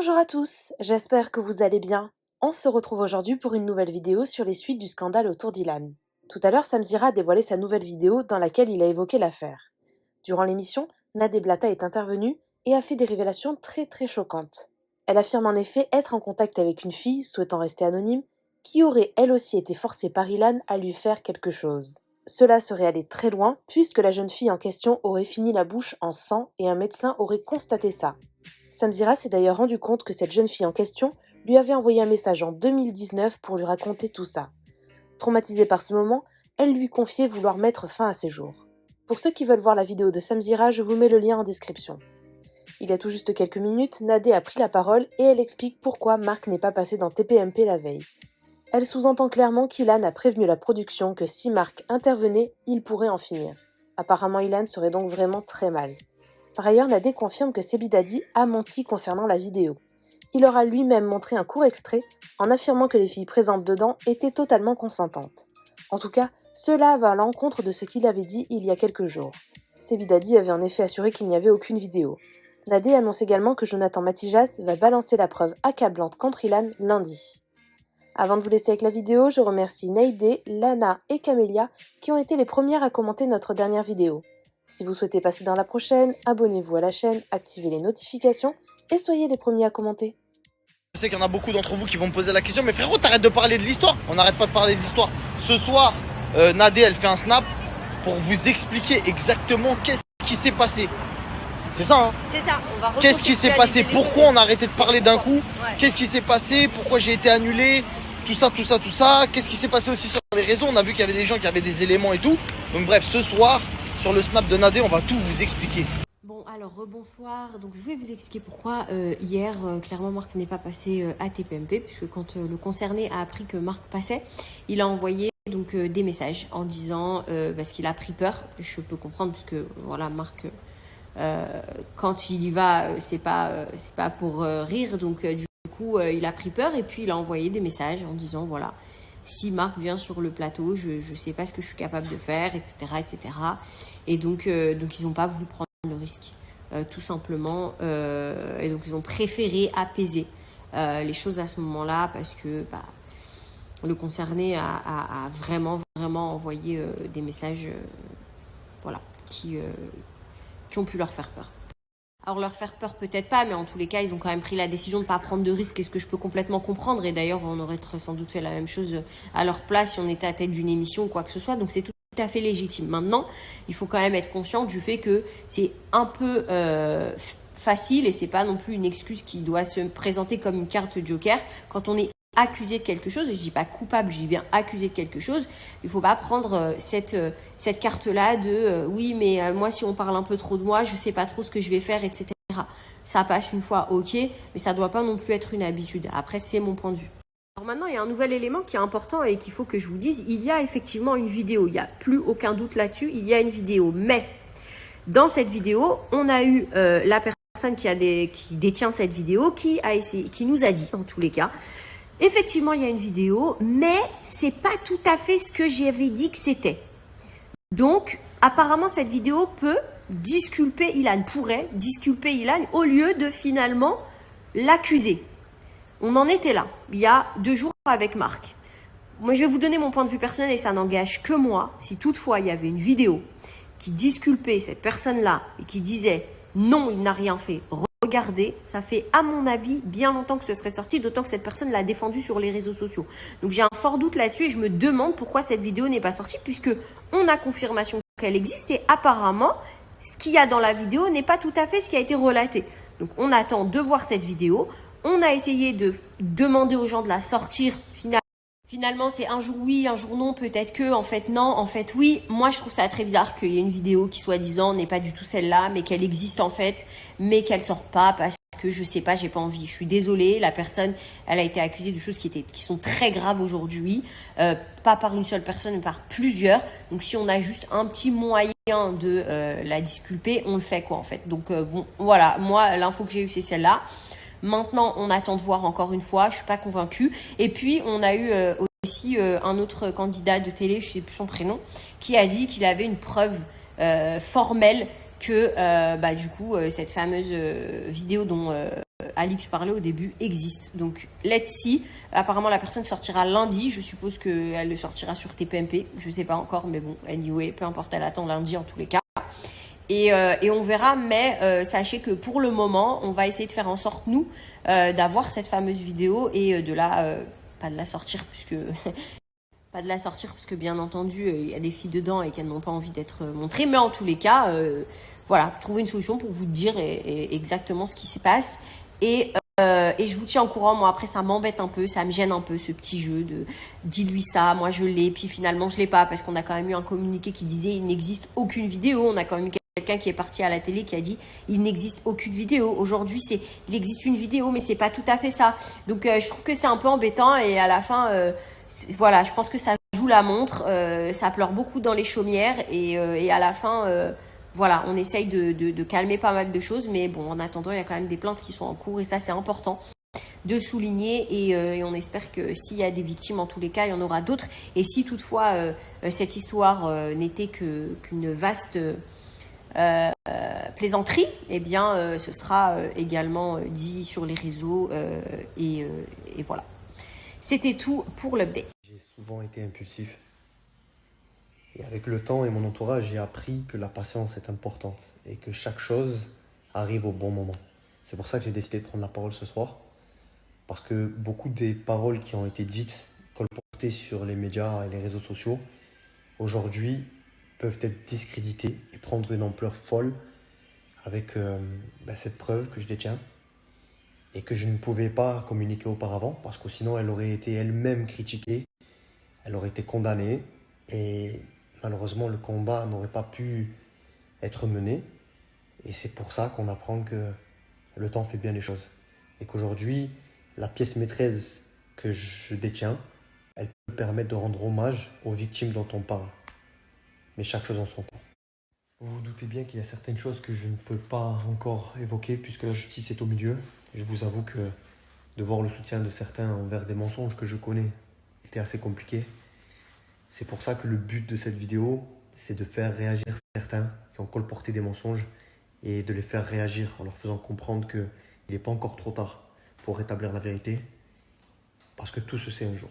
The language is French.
Bonjour à tous, j'espère que vous allez bien. On se retrouve aujourd'hui pour une nouvelle vidéo sur les suites du scandale autour d'Ilan. Tout à l'heure, Samzira a dévoilé sa nouvelle vidéo dans laquelle il a évoqué l'affaire. Durant l'émission, Nadé Blata est intervenue et a fait des révélations très choquantes. Elle affirme en effet être en contact avec une fille, souhaitant rester anonyme, qui aurait elle aussi été forcée par Ilan à lui faire quelque chose. Cela serait allé très loin puisque la jeune fille en question aurait fini la bouche en sang et un médecin aurait constaté ça. Samzira s'est d'ailleurs rendu compte que cette jeune fille en question lui avait envoyé un message en 2019 pour lui raconter tout ça. Traumatisée par ce moment, elle lui confiait vouloir mettre fin à ses jours. Pour ceux qui veulent voir la vidéo de Samzira, je vous mets le lien en description. Il y a tout juste quelques minutes, Nadé a pris la parole et elle explique pourquoi Marc n'est pas passé dans TPMP la veille. Elle sous-entend clairement qu'Ilan a prévenu la production que si Marc intervenait, il pourrait en finir. Apparemment, Ilan serait donc vraiment très mal. Par ailleurs, Nadé confirme que Sebi Dadi a menti concernant la vidéo. Il leur a lui-même montré un court extrait en affirmant que les filles présentes dedans étaient totalement consentantes. En tout cas, cela va à l'encontre de ce qu'il avait dit il y a quelques jours. Sebi Dadi avait en effet assuré qu'il n'y avait aucune vidéo. Nadé annonce également que Jonathan Matijas va balancer la preuve accablante contre Ilan lundi. Avant de vous laisser avec la vidéo, je remercie Neidé, Lana et Camélia qui ont été les premières à commenter notre dernière vidéo. Si vous souhaitez passer dans la prochaine, abonnez-vous à la chaîne, activez les notifications et soyez les premiers à commenter. Je sais qu'il y en a beaucoup d'entre vous qui vont me poser la question, mais frérot, t'arrêtes de parler de l'histoire. On n'arrête pas de parler de l'histoire. Ce soir, Nadé, elle fait un snap pour vous expliquer exactement qu'est-ce qui s'est passé. C'est ça, hein? C'est ça, on va Qu'est-ce qui s'est passé? Pourquoi on a arrêté de parler d'un coup? Qu'est-ce qui s'est passé? Pourquoi j'ai été annulé? Tout ça. Qu'est-ce qui s'est passé aussi sur les réseaux? On a vu qu'il y avait des gens qui avaient des éléments et tout. Donc bref, ce soir, sur le snap de Nadé, on va tout vous expliquer. Bon, alors rebonsoir. Donc je vais vous expliquer pourquoi hier, clairement, Marc n'est pas passé à TPMP, puisque quand le concerné a appris que Marc passait, il a envoyé donc des messages en disant parce qu'il a pris peur. Je peux comprendre, puisque voilà, Marc, quand il y va, c'est pas pour rire, donc du coup, il a pris peur et puis il a envoyé des messages en disant voilà. Si Marc vient sur le plateau, je ne sais pas ce que je suis capable de faire, etc. Et donc ils n'ont pas voulu prendre le risque, tout simplement. Et donc, ils ont préféré apaiser les choses à ce moment-là parce que le concerné a vraiment envoyé des messages voilà, qui ont pu leur faire peur. Alors leur faire peur peut-être pas, mais en tous les cas, ils ont quand même pris la décision de ne pas prendre de risques, et ce que je peux complètement comprendre. Et d'ailleurs, on aurait sans doute fait la même chose à leur place si on était à tête d'une émission ou quoi que ce soit. Donc c'est tout à fait légitime. Maintenant, il faut quand même être conscient du fait que c'est un peu facile, et c'est pas non plus une excuse qui doit se présenter comme une carte joker quand on est accusé de quelque chose, et je dis pas coupable, je dis bien accusé de quelque chose. Il faut pas prendre cette carte-là de oui, mais moi si on parle un peu trop de moi, je sais pas trop ce que je vais faire, etc. Ça passe une fois, ok, mais ça doit pas non plus être une habitude. Après, c'est mon point de vue. Alors maintenant, il y a un nouvel élément qui est important et qu'il faut que je vous dise. Il y a effectivement une vidéo, il n'y a plus aucun doute là-dessus, il y a une vidéo. Mais dans cette vidéo, on a eu la personne qui détient cette vidéo qui nous a dit, en tous les cas, effectivement, il y a une vidéo, mais c'est pas tout à fait ce que j'avais dit que c'était. Donc, apparemment, cette vidéo pourrait disculper Ilan au lieu de finalement l'accuser. On en était là, il y a 2 jours avec Marc. Moi, je vais vous donner mon point de vue personnel et ça n'engage que moi. Si toutefois, il y avait une vidéo qui disculpait cette personne-là et qui disait « non, il n'a rien fait », regardez, ça fait à mon avis bien longtemps que ce serait sorti, d'autant que cette personne l'a défendu sur les réseaux sociaux. Donc j'ai un fort doute là-dessus et je me demande pourquoi cette vidéo n'est pas sortie, puisque on a confirmation qu'elle existe et apparemment ce qu'il y a dans la vidéo n'est pas tout à fait ce qui a été relaté. Donc on attend de voir cette vidéo. On a essayé de demander aux gens de la sortir Finalement, c'est un jour oui, un jour non, peut-être que, en fait non, en fait oui. Moi, je trouve ça très bizarre qu'il y ait une vidéo qui, soi-disant, n'est pas du tout celle-là, mais qu'elle existe en fait, mais qu'elle sort pas parce que je sais pas, j'ai pas envie. Je suis désolée, la personne, elle a été accusée de choses qui sont très graves aujourd'hui, pas par une seule personne, mais par plusieurs. Donc, si on a juste un petit moyen de la disculper, on le fait quoi en fait. Donc bon, voilà, moi, l'info que j'ai eue, c'est celle-là. Maintenant, on attend de voir encore une fois. Je suis pas convaincue. Et puis, on a eu aussi un autre candidat de télé, je sais plus son prénom, qui a dit qu'il avait une preuve formelle que du coup cette fameuse vidéo dont Alix parlait au début existe. Donc let's see. Apparemment la personne sortira lundi. Je suppose qu'elle le sortira sur TPMP. Je sais pas encore, mais bon, anyway, peu importe, elle attend lundi en tous les cas. Et on verra, mais sachez que pour le moment, on va essayer de faire en sorte, nous, d'avoir cette fameuse vidéo et pas de la sortir, puisque pas de la sortir, parce que bien entendu, il y a des filles dedans et qu'elles n'ont pas envie d'être montrées. Mais en tous les cas, voilà, trouver une solution pour vous dire exactement ce qui se passe. Et je vous tiens au courant. Moi, après, ça m'embête un peu, ça me gêne un peu, ce petit jeu de dis-lui ça, moi je l'ai, puis finalement je l'ai pas, parce qu'on a quand même eu un communiqué qui disait il n'existe aucune vidéo. On a quand même eu quelqu'un qui est parti à la télé qui a dit il n'existe aucune vidéo. Aujourd'hui, il existe une vidéo, mais c'est pas tout à fait ça. Donc, je trouve que c'est un peu embêtant et à la fin, voilà, je pense que ça joue la montre, ça pleure beaucoup dans les chaumières et à la fin, voilà, on essaye de calmer pas mal de choses, mais bon, en attendant, il y a quand même des plaintes qui sont en cours et ça, c'est important de souligner et on espère que s'il y a des victimes, en tous les cas, il y en aura d'autres. Et si toutefois cette histoire n'était qu'une vaste plaisanterie, eh bien, ce sera également dit sur les réseaux et voilà. C'était tout pour l'update. J'ai souvent été impulsif. Et avec le temps et mon entourage, j'ai appris que la patience est importante et que chaque chose arrive au bon moment. C'est pour ça que j'ai décidé de prendre la parole ce soir. Parce que beaucoup des paroles qui ont été dites, colportées sur les médias et les réseaux sociaux, aujourd'hui peuvent être discréditées et prendre une ampleur folle avec cette preuve que je détiens et que je ne pouvais pas communiquer auparavant parce que sinon elle aurait été elle-même critiquée, elle aurait été condamnée et malheureusement le combat n'aurait pas pu être mené. Et c'est pour ça qu'on apprend que le temps fait bien les choses et qu'aujourd'hui la pièce maîtresse que je détiens, elle peut permettre de rendre hommage aux victimes dont on parle. Mais chaque chose en son temps. Vous vous doutez bien qu'il y a certaines choses que je ne peux pas encore évoquer puisque la justice est au milieu. Et je vous avoue que de voir le soutien de certains envers des mensonges que je connais était assez compliqué. C'est pour ça que le but de cette vidéo, c'est de faire réagir certains qui ont colporté des mensonges et de les faire réagir en leur faisant comprendre qu'il n'est pas encore trop tard pour rétablir la vérité parce que tout se sait un jour.